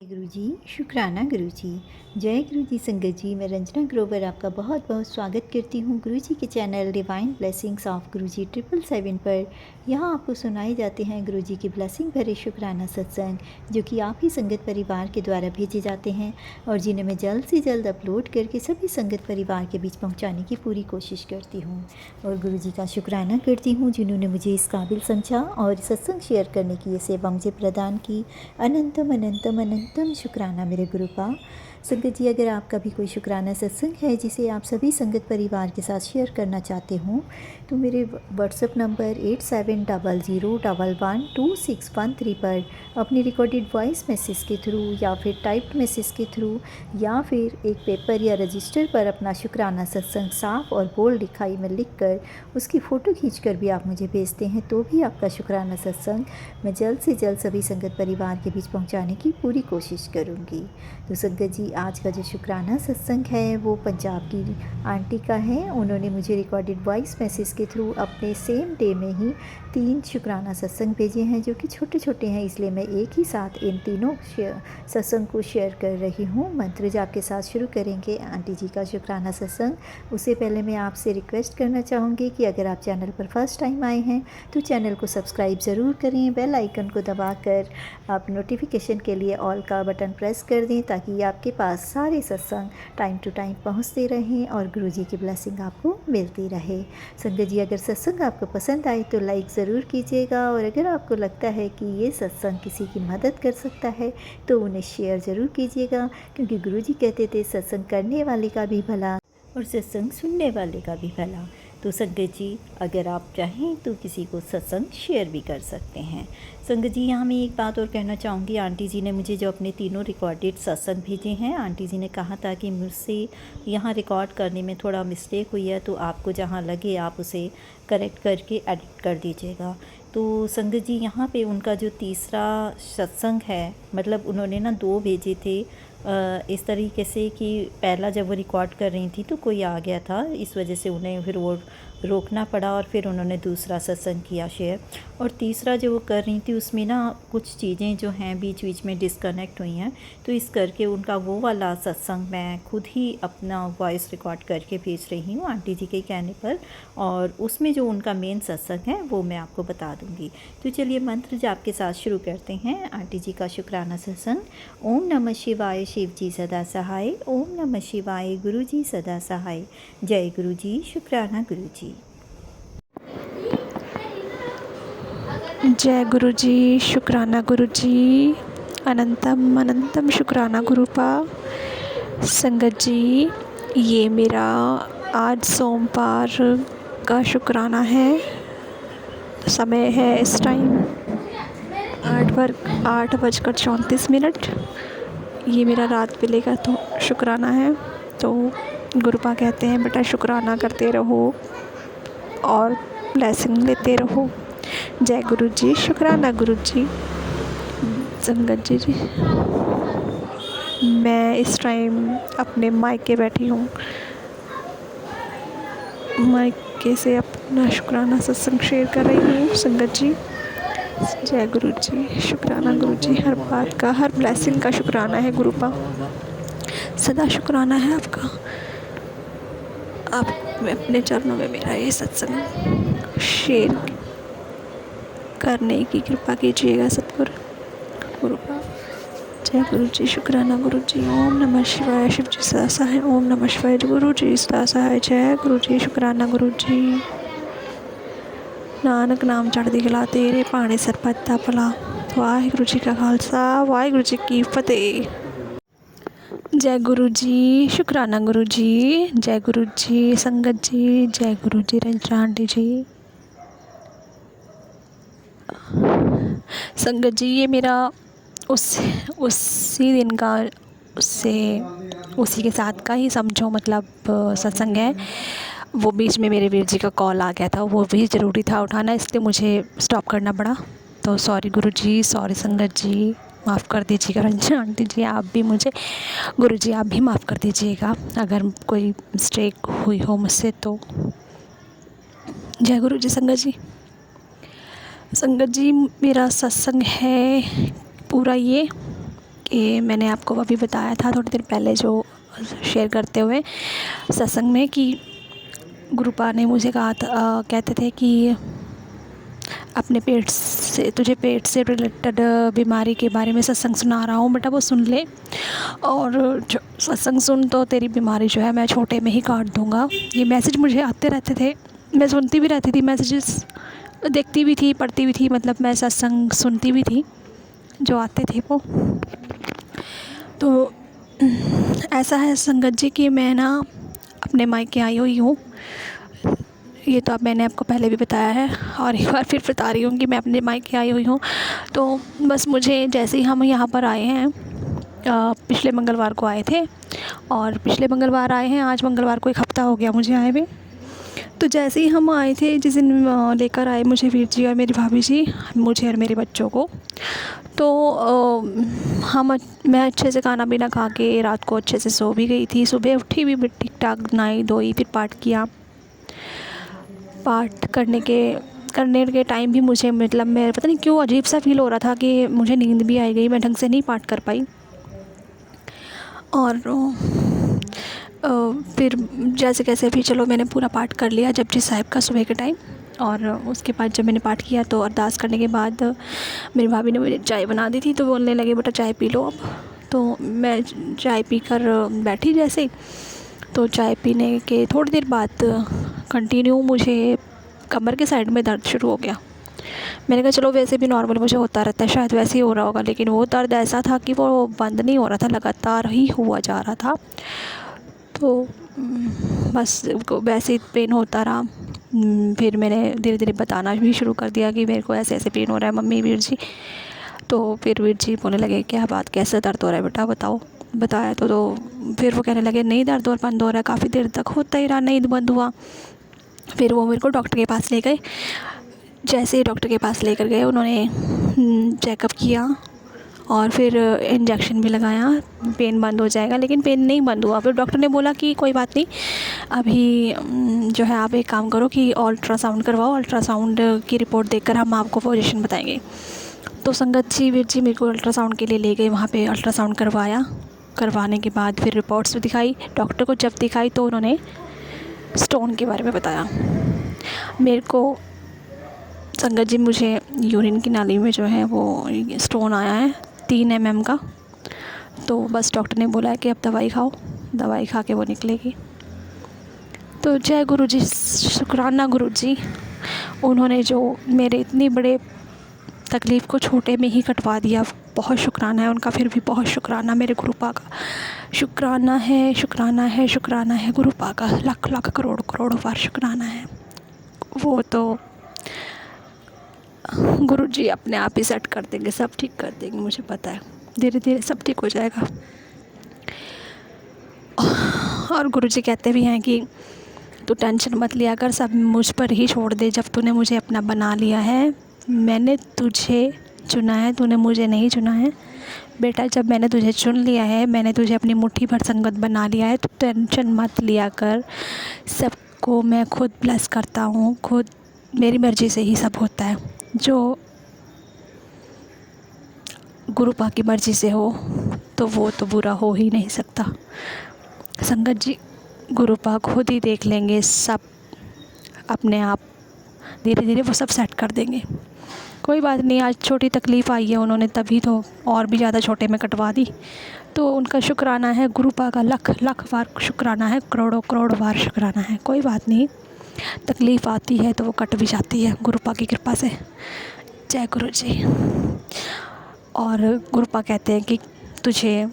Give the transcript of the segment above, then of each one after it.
गुरु जी, शुक्राना गुरु जी। जय गुरु जी संगत जी। मैं रंजना ग्रोवर आपका बहुत बहुत स्वागत करती हूँ गुरु जी के चैनल डिवाइन ब्लेसिंग्स ऑफ गुरु जी 777 पर। यहाँ आपको सुनाए जाते हैं गुरु जी की ब्लेसिंग भरे शुक्राना सत्संग, जो कि आप ही संगत परिवार के द्वारा भेजे जाते हैं और जिन्हें मैं जल्द से जल्द अपलोड करके सभी संगत परिवार के बीच पहुँचाने की पूरी कोशिश करती हूँ। और गुरु जी का शुक्राना करती हूँ जिन्होंने मुझे इस काबिल समझा और सत्संग शेयर करने की ये सेवा मुझे प्रदान की। अनंतम अनंतम अनंतम शुक्राना मेरे गुरु का। संगत जी, अगर आपका भी कोई शुक्राना सत्संग है जिसे आप सभी संगत परिवार के साथ शेयर करना चाहते हों तो मेरे व्हाट्सएप नंबर 8700112613 पर अपनी रिकॉर्डेड वॉइस मैसेज के थ्रू या फिर टाइप्ड मैसेज के थ्रू या फिर एक पेपर या रजिस्टर पर अपना शुक्राना सत्संग साफ़ और बोल्ड लिखाई में लिख कर उसकी फ़ोटो खींचकर भी आप मुझे भेजते हैं तो भी आपका शुक्राना सत्संग मैं जल्द से जल्द सभी संगत परिवार के बीच पहुंचाने की पूरी कोशिश करूंगी। तो संगत जी, आज का जो शुक्राना सत्संग है वो पंजाब की आंटी का है। उन्होंने मुझे रिकॉर्डेड वॉइस मैसेज के थ्रू अपने सेम डे में ही 3 शुक्राना सत्संग भेजे हैं, जो कि छोटे छोटे हैं, इसलिए मैं एक ही साथ इन तीनों सत्संग को शेयर कर रही हूँ। मंत्र जाप के साथ शुरू करेंगे आंटी जी का शुक्राना सत्संग। उससे पहले मैं आपसे रिक्वेस्ट करना चाहूँगी कि अगर आप चैनल पर फर्स्ट टाइम आए हैं तो चैनल को सब्सक्राइब ज़रूर करें, बेल आइकन को दबाकर आप नोटिफिकेशन के लिए ऑल का बटन प्रेस कर दें ताकि आपके पास सारे सत्संग टाइम टू टाइम पहुंचते रहें और गुरु जी की ब्लेसिंग आपको मिलती रहे। संगत जी, अगर सत्संग आपको पसंद आए तो लाइक ज़रूर कीजिएगा और अगर आपको लगता है कि ये सत्संग किसी की मदद कर सकता है तो उन्हें शेयर ज़रूर कीजिएगा, क्योंकि गुरु जी कहते थे सत्संग करने वाले का भी भला और सत्संग सुनने वाले का भी भला। तो संगत जी, अगर आप चाहें तो किसी को सत्संग शेयर भी कर सकते हैं। संगत जी, यहाँ मैं एक बात और कहना चाहूँगी। आंटी जी ने मुझे जो अपने तीनों रिकॉर्डेड सत्संग भेजे हैं, आंटी जी ने कहा था कि मुझसे यहाँ रिकॉर्ड करने में थोड़ा मिस्टेक हुई है तो आपको जहाँ लगे आप उसे करेक्ट करके एडिट कर दीजिएगा। तो संगत जी, यहाँ पे उनका जो तीसरा सत्संग है, मतलब उन्होंने ना 2 भेजे थे इस तरीके से कि पहला जब वो रिकॉर्ड कर रही थी तो कोई आ गया था, इस वजह से उन्हें फिर वो रोकना पड़ा और फिर उन्होंने दूसरा सत्संग किया शेयर। और तीसरा जो वो कर रही थी उसमें ना कुछ चीज़ें जो हैं बीच बीच में डिस्कनेक्ट हुई हैं, तो इस करके उनका वो वाला सत्संग मैं खुद ही अपना वॉइस रिकॉर्ड करके भेज रही हूँ आंटी जी के कहने पर, और उसमें जो उनका मेन सत्संग है वो मैं आपको बता दूँगी। तो चलिए मंत्र जाप के साथ शुरू करते हैं आंटी जी का शुक्राना सत्संग। ओम नमः शिवाय, शिव जी सदा सहाय। ओम नमः शिवाय, गुरु जी सदा सहाय। जय गुरु जी, शुक्राना गुरु जी। जय गुरु जी, शुक्राना गुरु जी। अनंतम अनंतम शुक्राना गुरु पा। संगत जी, ये मेरा आज सोमवार का शुक्राना है। समय है इस टाइम 8:34। ये मेरा रात बेले का तो शुक्राना है। तो गुरुपा कहते हैं बेटा शुक्राना करते रहो और ब्लेसिंग लेते रहो। जय गुरु जी, शुक्राना गुरु जी। संगत जी, मैं इस टाइम अपने मायके बैठी हूँ। मायके से अपना शुक्राना सत्संग शेयर कर रही हूँ। संगत जी, जय गुरु जी, शुक्राना गुरु जी। हर बात का, हर ब्लेसिंग का शुक्राना है गुरुपा, सदा शुक्राना है आपका। आप अपने चरणों में मेरा ये सत्संग शेयर करने की कृपा कीजिएगा सतगुरु गुरुपा। जय गुरु जी, शुक्राना गुरु जी। ओम नमः शिवाय, शिव जी सदा सहाय। ओम नमः शिवाय, गुरु जी सदा सहाय। जय गुरु जी, शुक्राना गुरु जी। नानक नाम चढ़दी कला, तेरे भाने सरबत दा भला। वाहिगुरु जी का खालसा, वाहिगुरु जी की फतेह। जय गुरु जी, शुक्राना गुरु जी। जय गुरु जी संगत जी। जय गुरु जी रंजना आंटी जी। संगत जी, ये मेरा उसी दिन का उसी के साथ का ही समझो, मतलब सत्संग है। वो बीच में मेरे वीर जी का कॉल आ गया था, वो भी ज़रूरी था उठाना, इसलिए मुझे स्टॉप करना पड़ा। तो सॉरी गुरु जी, सॉरी संगत जी, माफ़ कर दीजिएगा। रंजना आंटी जी आप भी मुझे, गुरु जी आप भी माफ़ कर दीजिएगा अगर कोई मिस्टेक हुई हो मुझसे तो। जय गुरु जी। संगत जी, मेरा सत्संग है पूरा ये ये मैंने आपको अभी बताया था थोड़ी देर पहले जो शेयर करते हुए सत्संग में कि गुरुपा ने मुझे कहा था, कहते थे कि अपने पेट से तुझे पेट से रिलेटेड बीमारी के बारे में सत्संग सुना रहा हूँ बेटा, वो सुन ले और जो सत्संग सुन तो तेरी बीमारी जो है मैं छोटे में ही काट दूँगा। ये मैसेज मुझे आते रहते थे, मैं सुनती भी रहती थी मैसेजेस, देखती भी थी, पढ़ती भी थी, मतलब मैं सत्संग सुनती भी थी जो आते थे वो। तो ऐसा है संगत जी कि मैं ना अपने मायके आई हुई हूँ। ये तो अब मैंने आपको पहले भी बताया है और एक बार फिर बता रही हूँ कि मैं अपने मायके आई हुई हूँ। तो बस मुझे जैसे ही हम यहाँ पर आए हैं, पिछले मंगलवार को आए थे और पिछले मंगलवार आए हैं, आज मंगलवार को 1 हफ़्ता हो गया मुझे आए हुए। तो जैसे ही हम आए थे, जिस दिन लेकर आए मुझे वीर जी और मेरी भाभी जी, मुझे और मेरे बच्चों को, तो मैं अच्छे से खाना पीना खा के रात को अच्छे से सो भी गई थी। सुबह उठी भी ठीक ठाक, नहाई धोई, फिर पाठ किया। पाठ करने के टाइम भी मुझे, मतलब मैं पता नहीं क्यों अजीब सा फील हो रहा था कि मुझे नींद भी आई गई, मैं ढंग से नहीं पाठ कर पाई। और फिर जैसे कैसे भी चलो मैंने पूरा पाठ कर लिया जपजी साहिब का सुबह के टाइम। और उसके बाद जब मैंने पाठ किया तो अरदास करने के बाद मेरी भाभी ने मुझे चाय बना दी थी, तो बोलने लगे बेटा चाय पी लो अब। तो मैं चाय पीकर बैठी जैसे, तो चाय पीने के थोड़ी देर बाद कंटिन्यू मुझे कमर के साइड में दर्द शुरू हो गया। मैंने कहा चलो वैसे भी नॉर्मल मुझे होता रहता है, शायद वैसे ही हो रहा होगा, लेकिन वो दर्द ऐसा था कि वो बंद नहीं हो रहा था, लगातार ही हुआ जा रहा था। तो बस वैसे ही पेन होता रहा। फिर मैंने धीरे धीरे बताना भी शुरू कर दिया कि मेरे को ऐसे ऐसे पेन हो रहा है मम्मी, वीर जी। तो फिर वीर जी बोलने लगे क्या बात, कैसे दर्द हो रहा है बेटा बताओ। बताया तो फिर वो कहने लगे नहीं दर्द और बंद हो रहा है, काफ़ी देर तक होता ही रहा, नहीं बंद हुआ। फिर वो मेरे को डॉक्टर के पास ले गए। जैसे ही डॉक्टर के पास लेकर गए, उन्होंने चेकअप किया और फिर इंजेक्शन भी लगाया, पेन बंद हो जाएगा, लेकिन पेन नहीं बंद हुआ। फिर डॉक्टर ने बोला कि कोई बात नहीं, अभी जो है आप एक काम करो कि अल्ट्रासाउंड करवाओ, अल्ट्रासाउंड की रिपोर्ट देखकर हम आपको पोजीशन बताएंगे। तो संगत जी, वीर जी मेरे को अल्ट्रासाउंड के लिए ले गए, वहाँ पे अल्ट्रासाउंड करवाया। करवाने के बाद फिर रिपोर्ट्स भी दिखाई डॉक्टर को। जब दिखाई तो उन्होंने स्टोन के बारे में बताया मेरे को। संगत जी मुझे यूरिन की नाली में जो है वो स्टोन आया है 3 mm का। तो बस डॉक्टर ने बोला है कि अब दवाई खाओ, दवाई खा के वो निकलेगी। तो जय गुरु जी, शुक्राना गुरु जी, उन्होंने जो मेरे इतनी बड़े तकलीफ़ को छोटे में ही कटवा दिया, बहुत शुक्राना है उनका। फिर भी बहुत शुक्राना मेरे गुरुपा का, शुक्राना है, शुक्राना है, शुक्राना है गुरुपा का, लाख लाख करोड़ करोड़ बार शुक्राना है। वो तो गुरु जी अपने आप ही सेट कर देंगे, सब ठीक कर देंगे, मुझे पता है धीरे धीरे सब ठीक हो जाएगा। और गुरु जी कहते भी हैं कि तू टेंशन मत लिया कर, सब मुझ पर ही छोड़ दे, जब तूने मुझे अपना बना लिया है। मैंने तुझे चुना है, तूने मुझे नहीं चुना है बेटा। जब मैंने तुझे चुन लिया है, मैंने तुझे अपनी मुट्ठी भर संगत बना लिया है, तो टेंशन मत लिया कर। सबको मैं खुद ब्लेस करता हूँ, खुद मेरी मर्ज़ी से ही सब होता है। जो गुरुपा की मर्ज़ी से हो तो वो तो बुरा हो ही नहीं सकता। संगत जी, गुरुपा खुद ही देख लेंगे, सब अपने आप धीरे धीरे वो सब सेट कर देंगे। कोई बात नहीं, आज छोटी तकलीफ़ आई है उन्होंने, तभी तो और भी ज़्यादा छोटे में कटवा दी। तो उनका शुक्राना है, गुरुपा का लाख लाख बार शुक्राना है, करोड़ों करोड़ बार शुक्राना है। कोई बात नहीं, तकलीफ़ आती है तो वो कट भी जाती है गुरुपा की कृपा से। जय गुरु जी। और गुरुपा कहते हैं कि तुझे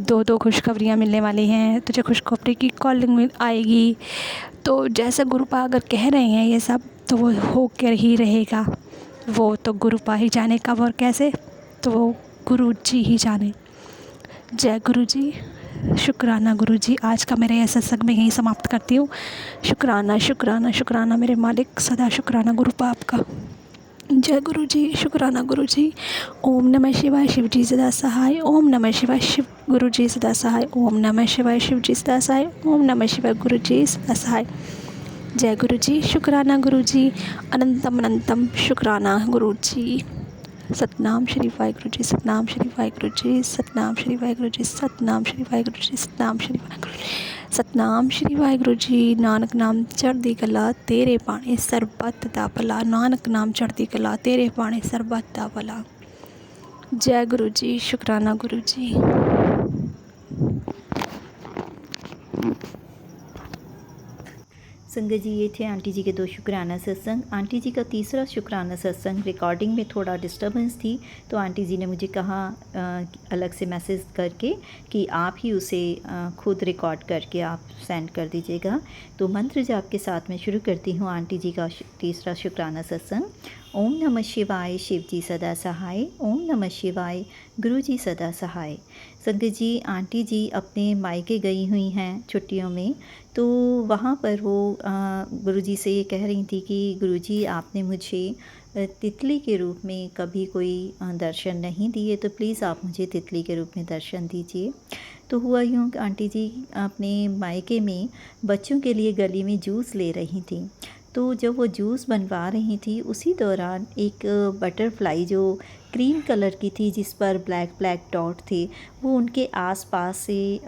2 खुशखबरियाँ मिलने वाली हैं, तुझे खुशखबरी की कॉलिंग आएगी। तो जैसे गुरुपा अगर कह रहे हैं ये सब, तो वो हो कर ही रहेगा। वो तो गुरुपा ही जाने कब और कैसे, तो वो गुरु जी ही जाने। जय गुरु जी, शुक्राना गुरु जी। आज का मेरे सत्संग में यहीं समाप्त करती हूँ। शुक्राना शुक्राना शुक्राना मेरे मालिक, सदा शुक्राना गुरुपा आपका। जय गुरु जी, शुक्राना गुरु जी। ओम नमः शिवाय, शिव जी सदा सहाय। ओम नमः शिवाय, शिव गुरु जी सदा सहाय। ओम नमः शिवाय, शिव जी सदा सहाय। ओम नमः शिवाय, गुरु जी सदा सहाय। जय गुरु जी, शुक्राना गुरु जी। अनंतम अनंतम शुक्राना गुरु जी। सतनाम श्री वाहिगुरू जी, सतनाम श्री वाहिगुरू जी, सतनाम श्री वाहिगुरू जी, सतनाम श्री वाहिगुरू जी, सतनाम श्री वाहिगुरू जी, सतनाम श्री वाहिगुरू जी। नानक नाम चढ़दी कला तेरे पाने सरबत दा भला, नानक नाम चढ़दी कला तेरे पाने सरबत दा भला। जय गुरु जी, शुकराना गुरु जी। संगत जी, ये थे आंटी जी के 2 शुक्राना सत्संग। आंटी जी का तीसरा शुक्राना सत्संग रिकॉर्डिंग में थोड़ा डिस्टर्बेंस थी, तो आंटी जी ने मुझे कहा अलग से मैसेज करके कि आप ही उसे खुद रिकॉर्ड करके आप सेंड कर दीजिएगा। तो मंत्र जाप के साथ मैं शुरू करती हूँ आंटी जी का तीसरा शुक्राना सत्संग। ओम नमः शिवाय, शिव जी सदा सहाय। ओम नमः शिवाय, गुरु जी सदा सहाय। संगत जी, आंटी जी अपने मायके गई हुई हैं छुट्टियों में, तो वहाँ पर वो गुरुजी से ये कह रही थी कि गुरुजी, आपने मुझे तितली के रूप में कभी कोई दर्शन नहीं दिए, तो प्लीज़ आप मुझे तितली के रूप में दर्शन दीजिए। तो हुआ यूँ कि आंटी जी अपने मायके में बच्चों के लिए गली में जूस ले रही थी। तो जब वो जूस बनवा रही थी, उसी दौरान एक बटरफ्लाई जो क्रीम कलर की थी, जिस पर ब्लैक ब्लैक डॉट थे, वो उनके आसपास से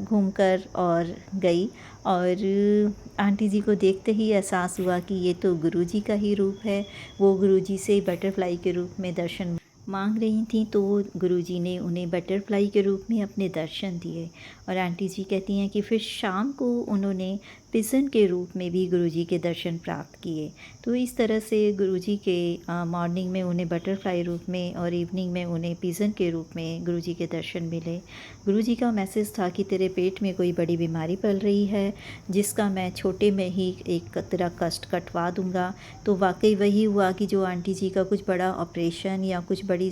घूमकर और गई। और आंटी जी को देखते ही एहसास हुआ कि ये तो गुरुजी का ही रूप है। वो गुरुजी से बटरफ्लाई के रूप में दर्शन मांग रही थी, तो गुरुजी ने उन्हें बटरफ्लाई के रूप में अपने दर्शन दिए। और आंटी जी कहती हैं कि फिर शाम को उन्होंने पिजन के रूप में भी गुरुजी के दर्शन प्राप्त किए। तो इस तरह से गुरुजी के मॉर्निंग में उन्हें बटरफ्लाई रूप में और इवनिंग में उन्हें पिजन के रूप में गुरुजी के दर्शन मिले। गुरुजी का मैसेज था कि तेरे पेट में कोई बड़ी बीमारी पल रही है, जिसका मैं छोटे में ही एक तेरा कष्ट कटवा दूंगा। तो वाकई वही हुआ कि जो आंटी जी का कुछ बड़ा ऑपरेशन या कुछ बड़ी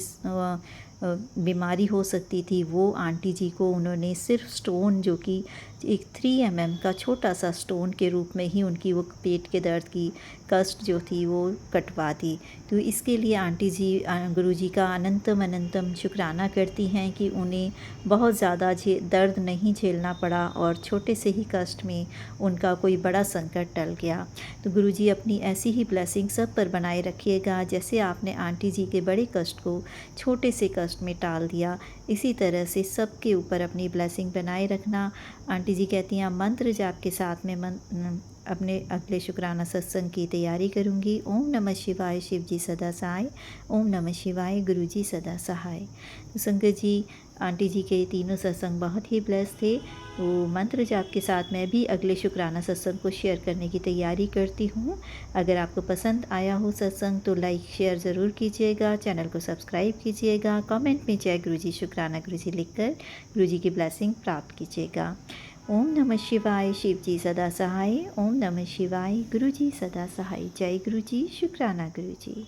बीमारी हो सकती थी, वो आंटी जी को उन्होंने सिर्फ स्टोन, जो कि एक 3 mm का छोटा सा स्टोन के रूप में ही उनकी वो पेट के दर्द की कष्ट जो थी वो कटवा दी। तो इसके लिए आंटी जी गुरुजी का अनंतम अनंतम शुक्राना करती हैं कि उन्हें बहुत ज़्यादा दर्द नहीं झेलना पड़ा और छोटे से ही कष्ट में उनका कोई बड़ा संकट टल गया। तो गुरुजी अपनी ऐसी ही ब्लेसिंग सब पर बनाए रखिएगा, जैसे आपने आंटी जी के बड़े कष्ट को छोटे से कष्ट में टाल दिया, इसी तरह से सबके ऊपर अपनी ब्लेसिंग बनाए रखना। आंटी जी कहती हैं मंत्र जाप के साथ में अपने अगले शुक्राना सत्संग की तैयारी करूँगी। ओम नमः शिवाय, शिव जी सदा सहाय। ओम नमः शिवाय, गुरु जी सदा सहाय। तो संगत जी, आंटी जी के तीनों सत्संग बहुत ही ब्लेस थे। तो मंत्र जाप के साथ मैं भी अगले शुक्राना सत्संग को शेयर करने की तैयारी करती हूँ। अगर आपको पसंद आया हो सत्संग तो लाइक शेयर ज़रूर कीजिएगा, चैनल को सब्सक्राइब कीजिएगा, कमेंट में जय गुरुजी शुक्राना गुरुजी लिखकर गुरुजी की ब्लेसिंग प्राप्त कीजिएगा। ओम नमः शिवाय, शिव जी सदा सहाय। ओम नमः शिवाय, गुरुजी सदा सहाय। जय गुरुजी, शुक्राना गुरुजी।